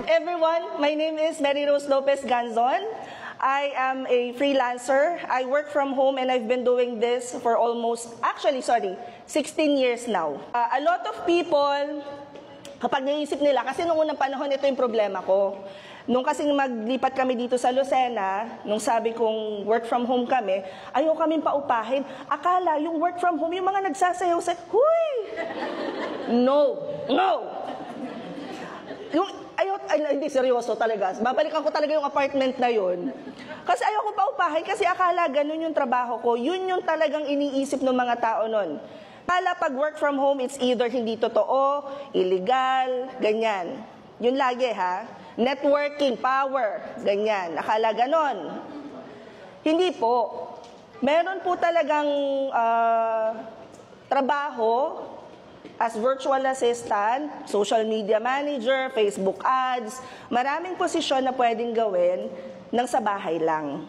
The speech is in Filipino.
everyone. My name is Mary Rose Lopez Ganzon. I am a freelancer. I work from home and I've been doing this for 16 years now. A lot of people, kapag naisip nila, kasi nung unang panahon, ito yung problema ko. Nung kasing maglipat kami dito sa Lucena, nung sabi kong work from home kami, ayaw kaming paupahin. Akala yung work from home, yung mga nagsasayaw sa, huy! No! Yung, hindi, seryoso talaga. Babalikan ko talaga yung apartment na yun. Kasi ayaw ko paupahin kasi akala ganun yung trabaho ko. Yun yung talagang iniisip ng mga tao nun. Akala pag work from home, it's either hindi totoo, illegal, ganyan. Yun lagi ha. Networking, power, ganyan. Akala ganon. Hindi po. Meron po talagang trabaho as virtual assistant, social media manager, Facebook ads, maraming posisyon na pwedeng gawin nang sa bahay lang.